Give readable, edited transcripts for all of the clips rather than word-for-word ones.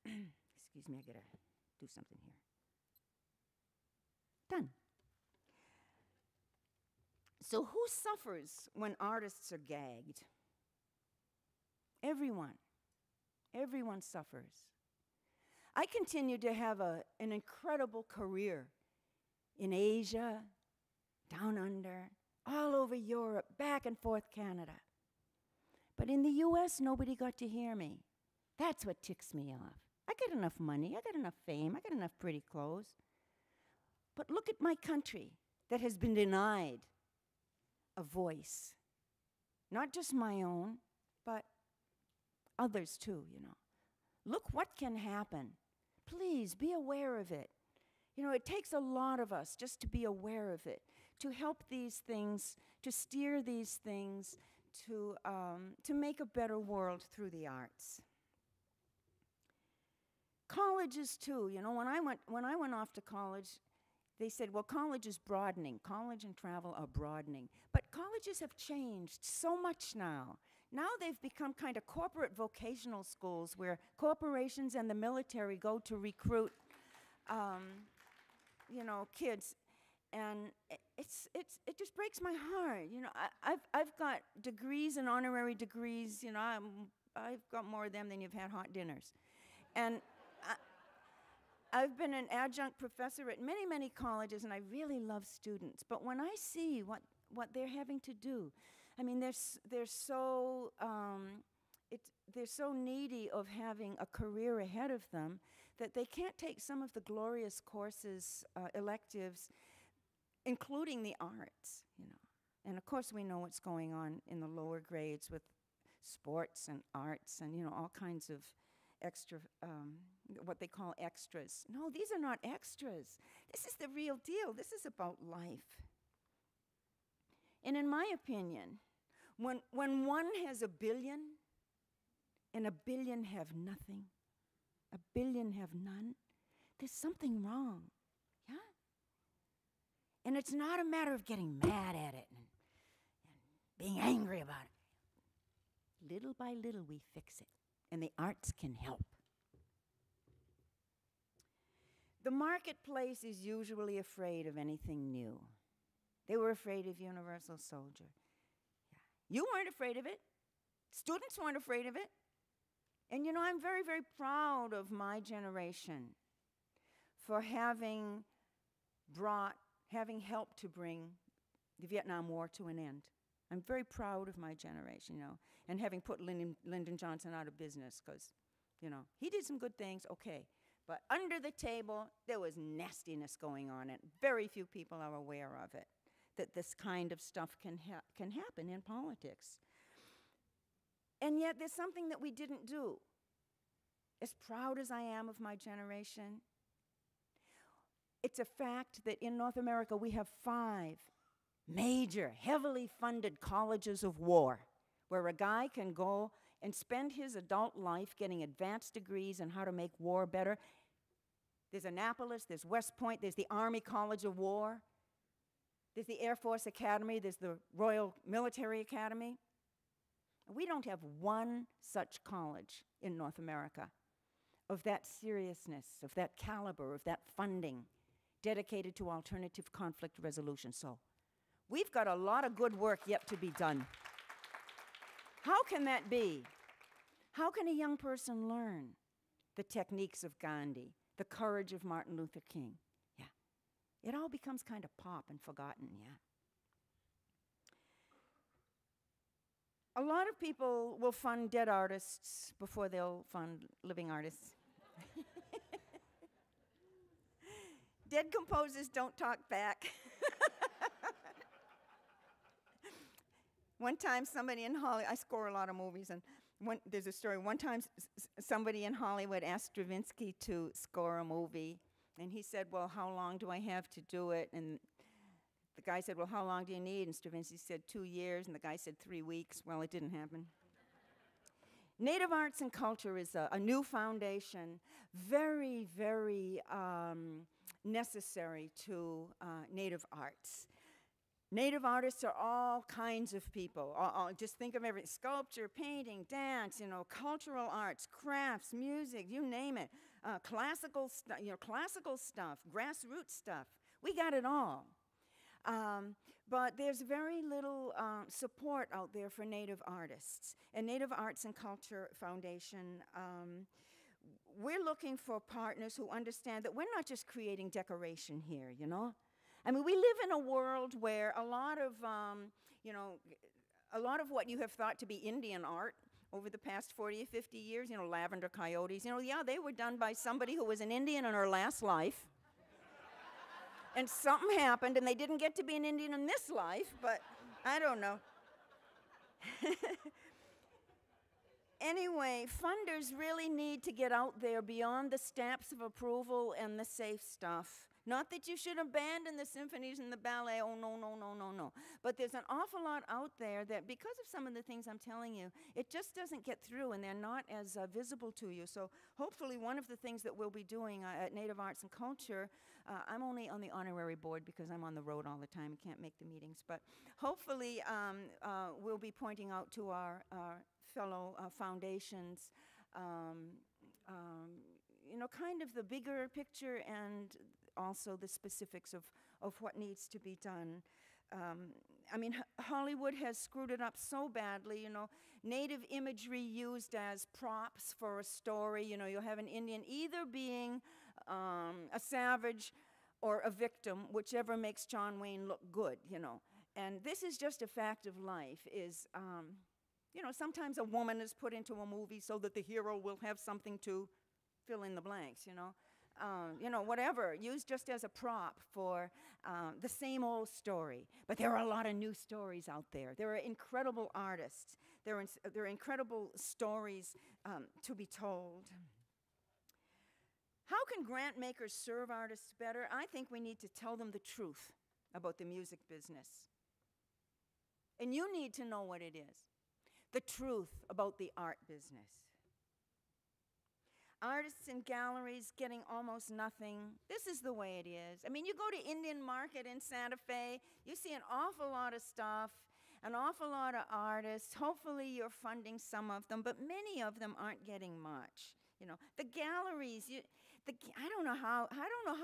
Excuse me, I gotta do something here. Done. So who suffers when artists are gagged? Everyone. Everyone suffers. I continued to have an incredible career in Asia, down under, all over Europe, back and forth Canada. But in the US, nobody got to hear me. That's what ticks me off. I got enough money, I got enough fame, I got enough pretty clothes. But look at my country that has been denied a voice. Not just my own, but others too, you know. Look what can happen. Please be aware of it. You know, it takes a lot of us just to be aware of it, to help these things, to steer these things, to make a better world through the arts. Colleges too, you know, when I went off to college, they said, well, college is broadening. College and travel are broadening. But colleges have changed so much now. Now they've become kind of corporate vocational schools where corporations and the military go to recruit, you know, kids. And it just breaks my heart. You know, I've got degrees and honorary degrees. You know, I've got more of them than you've had hot dinners. And I've been an adjunct professor at many, many colleges, and I really love students. But when I see what they're having to do, I mean, they're so needy of having a career ahead of them that they can't take some of the glorious courses, electives, including the arts, you know. And of course, we know what's going on in the lower grades with sports and arts and, you know, all kinds of extra, what they call extras. No, these are not extras. This is the real deal. This is about life. And in my opinion, when one has a billion and a billion have nothing, a billion have none, there's something wrong, yeah? And it's not a matter of getting mad at it and being angry about it. Little by little, we fix it. And the arts can help. The marketplace is usually afraid of anything new. They were afraid of Universal Soldier. Yeah. You weren't afraid of it. Students weren't afraid of it. And you know, I'm very, very proud of my generation for having helped to bring the Vietnam War to an end. I'm very proud of my generation, you know, and having put Lyndon Johnson out of business because, you know, he did some good things, okay. But under the table, there was nastiness going on, and very few people are aware of it, that this kind of stuff can happen in politics. And yet there's something that we didn't do. As proud as I am of my generation, it's a fact that in North America we have 5 major, heavily funded colleges of war, where a guy can go and spend his adult life getting advanced degrees on how to make war better. There's Annapolis, there's West Point, there's the Army College of War, there's the Air Force Academy, there's the Royal Military Academy. We don't have one such college in North America of that seriousness, of that caliber, of that funding dedicated to alternative conflict resolution. So we've got a lot of good work yet to be done. How can that be? How can a young person learn the techniques of Gandhi, the courage of Martin Luther King? Yeah. It all becomes kind of pop and forgotten, yeah. A lot of people will fund dead artists before they'll fund living artists. Dead composers don't talk back. One time somebody in Hollywood, I score a lot of movies, and there's a story. One time somebody in Hollywood asked Stravinsky to score a movie, and he said, well, how long do I have to do it? And the guy said, well, how long do you need? And Stravinsky said 2 years, and the guy said 3 weeks. Well, it didn't happen. Native arts and culture is a new foundation, very, very necessary to Native arts. Native artists are all kinds of people. Just think of every sculpture, painting, dance, cultural arts, crafts, music, you name it. Classical stuff, grassroots stuff. We got it all. But there's very little support out there for Native artists. And Native Arts and Culture Foundation, we're looking for partners who understand that we're not just creating decoration here, I mean, we live in a world where a lot of what you have thought to be Indian art over the past 40 or 50 years, lavender coyotes, yeah, they were done by somebody who was an Indian in her last life. And something happened, and they didn't get to be an Indian in this life, but I don't know. Anyway, funders really need to get out there beyond the stamps of approval and the safe stuff. Not that you should abandon the symphonies and the ballet, oh, no, no, no, no, no. But there's an awful lot out there that, because of some of the things I'm telling you, it just doesn't get through, and they're not as visible to you. So hopefully one of the things that we'll be doing at Native Arts and Culture, I'm only on the honorary board because I'm on the road all the time and can't make the meetings, but hopefully we'll be pointing out to our fellow foundations, kind of the bigger picture and also the specifics of what needs to be done. I mean, Hollywood has screwed it up so badly, native imagery used as props for a story. You'll have an Indian either being a savage or a victim, whichever makes John Wayne look good, And this is just a fact of life, is, sometimes a woman is put into a movie so that the hero will have something to fill in the blanks, whatever, used just as a prop for the same old story. But there are a lot of new stories out there. There are incredible artists. There are incredible stories to be told. How can grant makers serve artists better? I think we need to tell them the truth about the music business. And you need to know what it is. The truth about the art business. Artists in galleries getting almost nothing. This is the way it is. I mean, you go to Indian Market in Santa Fe, you see an awful lot of stuff, an awful lot of artists. Hopefully you're funding some of them, but many of them aren't getting much. The galleries, I don't know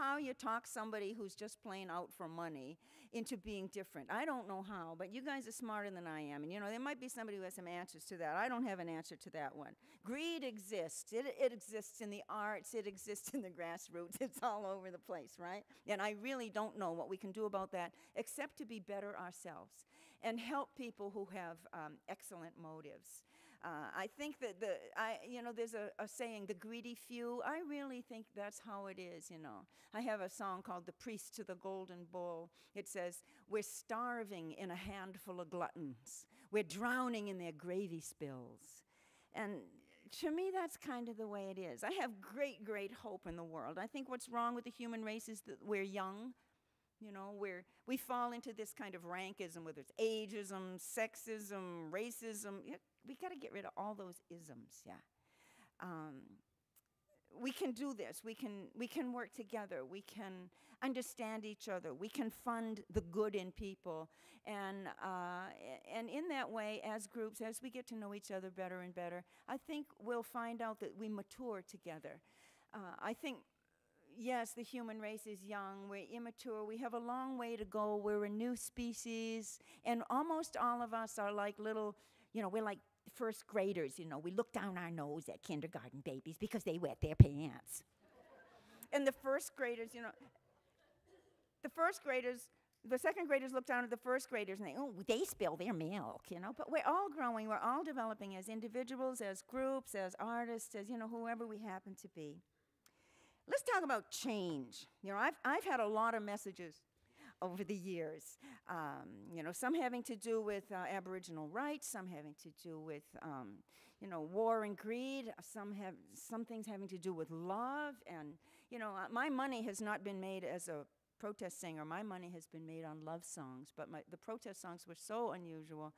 how you talk somebody who's just playing out for money into being different. I don't know how, but you guys are smarter than I am. And there might be somebody who has some answers to that. I don't have an answer to that one. Greed exists. It exists in the arts. It exists in the grassroots. It's all over the place, right? And I really don't know what we can do about that except to be better ourselves and help people who have excellent motives. I think that there's a saying, the greedy few. I really think that's how it is, I have a song called The Priest to the Golden Bowl. It says, we're starving in a handful of gluttons. We're drowning in their gravy spills. And to me, that's kind of the way it is. I have great, great hope in the world. I think what's wrong with the human race is that we're young. We fall into this kind of rankism, whether it's ageism, sexism, racism. We got to get rid of all those isms, yeah. We can do this. We can work together. We can understand each other. We can fund the good in people. And in that way, as groups, as we get to know each other better and better, I think we'll find out that we mature together. I think, yes, the human race is young. We're immature. We have a long way to go. We're a new species. And almost all of us are like little, we're like first graders, we look down our nose at kindergarten babies because they wet their pants. And the first graders, the second graders look down at the first graders and they spill their milk, But we're all growing, we're all developing as individuals, as groups, as artists, as, whoever we happen to be. Let's talk about change. I've had a lot of messages over the years, some having to do with Aboriginal rights, some having to do with, war and greed, some things having to do with love, and, my money has not been made as a protest singer. My money has been made on love songs, but the protest songs were so unusual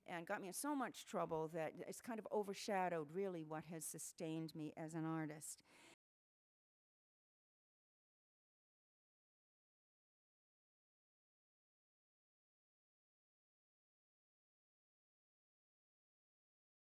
and got me in so much trouble that it's kind of overshadowed really what has sustained me as an artist.